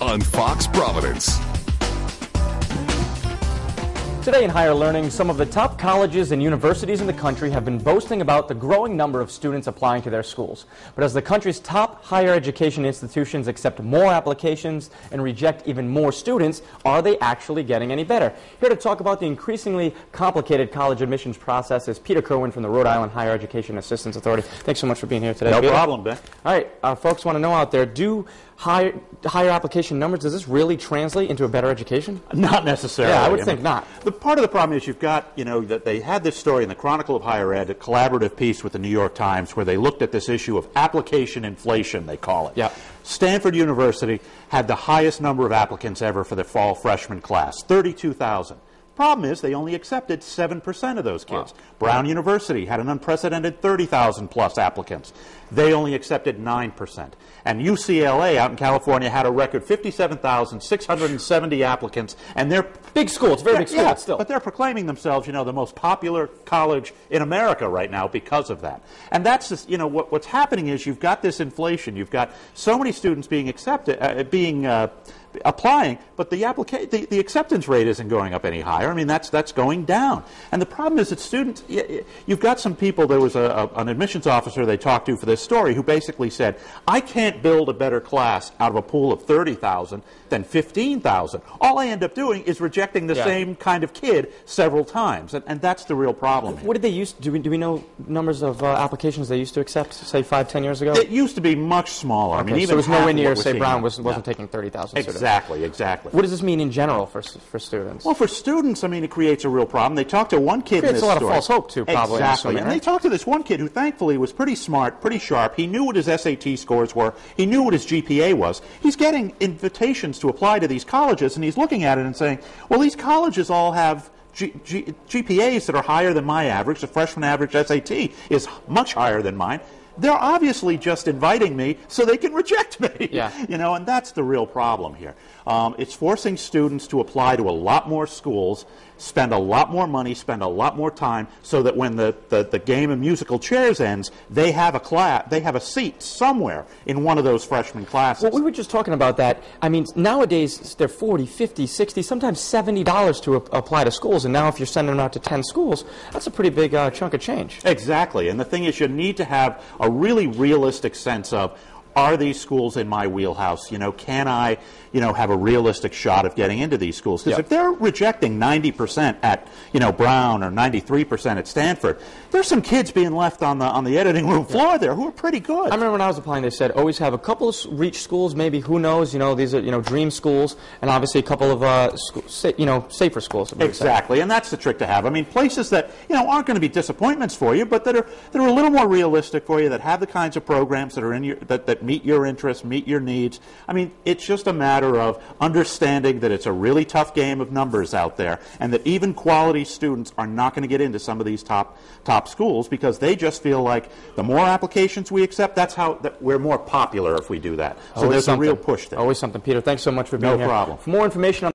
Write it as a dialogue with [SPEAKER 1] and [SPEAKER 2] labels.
[SPEAKER 1] on Fox Providence.
[SPEAKER 2] Today in higher learning, some of the top colleges and universities in the country have been boasting about the growing number of students applying to their schools. But as the country's top higher education institutions accept more applications and reject even more students, are they actually getting any better? Here to talk about the increasingly complicated college admissions process is Peter Kerwin from the Rhode Island Higher Education Assistance Authority. Thanks so much for being here today.
[SPEAKER 3] No problem, Ben.
[SPEAKER 2] All right, folks want to know out there, do higher application numbers, does this really translate into a better education?
[SPEAKER 3] Not necessarily.
[SPEAKER 2] Yeah, I would think not.
[SPEAKER 3] Part of the problem is you've got, that they had this story in the Chronicle of Higher Ed, a collaborative piece with the New York Times, where they looked at this issue of application inflation, they call it.
[SPEAKER 2] Yeah.
[SPEAKER 3] Stanford University had the highest number of applicants ever for the fall freshman class, 32,000. Problem is, they only accepted 7% of those kids. Wow. Brown University had an unprecedented 30,000 plus applicants. They only accepted 9%. And UCLA out in California had a record 57,670 applicants, and they're
[SPEAKER 2] big school. It's a very big school,
[SPEAKER 3] yeah,
[SPEAKER 2] still.
[SPEAKER 3] But they're proclaiming themselves, the most popular college in America right now because of that. And that's just, what's happening is you've got this inflation. You've got so many students being accepted, applying, but the acceptance rate isn't going up any higher. I mean, that's going down. And the problem is that students, you've got some people, there was an admissions officer they talked to for this story who basically said, I can't build a better class out of a pool of 30,000 than 15,000. All I end up doing is rejecting the same kind of kid several times, and that's the real problem here.
[SPEAKER 2] What did they use? Do we know numbers of applications they used to accept, say 5, 10 years ago?
[SPEAKER 3] It used to be much smaller.
[SPEAKER 2] Okay,
[SPEAKER 3] I mean, even
[SPEAKER 2] so it was nowhere near, say, Brown
[SPEAKER 3] wasn't
[SPEAKER 2] taking 30,000 students.
[SPEAKER 3] Exactly.
[SPEAKER 2] What does this mean in general for students?
[SPEAKER 3] Well, for students, I mean, it creates a real problem. They talked to one kid in this story.
[SPEAKER 2] Creates a lot of false hope, too, probably.
[SPEAKER 3] Exactly. And they talked to this one kid who, thankfully, was pretty smart, pretty sharp. He knew what his SAT scores were. He knew what his GPA was. He's getting invitations to apply to these colleges, and he's looking at it and saying, well, these colleges all have GPAs that are higher than my average. The freshman average SAT is much higher than mine. They're obviously just inviting me so they can reject me.
[SPEAKER 2] Yeah.
[SPEAKER 3] And that's the real problem here. It's forcing students to apply to a lot more schools, spend a lot more money, spend a lot more time, so that when the game of musical chairs ends, they have a seat somewhere in one of those freshman classes.
[SPEAKER 2] Well, we were just talking about that. I mean, nowadays they're $40, $50, $60, sometimes $70 to apply to schools, and now if you're sending them out to 10 schools, that's a pretty big chunk of change.
[SPEAKER 3] Exactly, and the thing is, you need to have a really realistic sense of, are these schools in my wheelhouse? Can I, have a realistic shot of getting into these schools? Because if they're rejecting 90% at, Brown or 93% at Stanford, there's some kids being left on the editing room floor there who are pretty good.
[SPEAKER 2] I remember when I was applying, they said always have a couple of reach schools, maybe, who knows, these are, dream schools, and obviously a couple of, safer schools.
[SPEAKER 3] Exactly, and that's the trick to have. I mean, places that, aren't going to be disappointments for you, but that are a little more realistic for you, that have the kinds of programs that are in your, that meet your interests, meet your needs. I mean, it's just a matter of understanding that it's a really tough game of numbers out there, and that even quality students are not going to get into some of these top schools because they just feel like the more applications we accept, that we're more popular if we do that. So there's a real push there.
[SPEAKER 2] Always something. Peter, thanks so much for being here.
[SPEAKER 3] No problem.
[SPEAKER 2] For more information on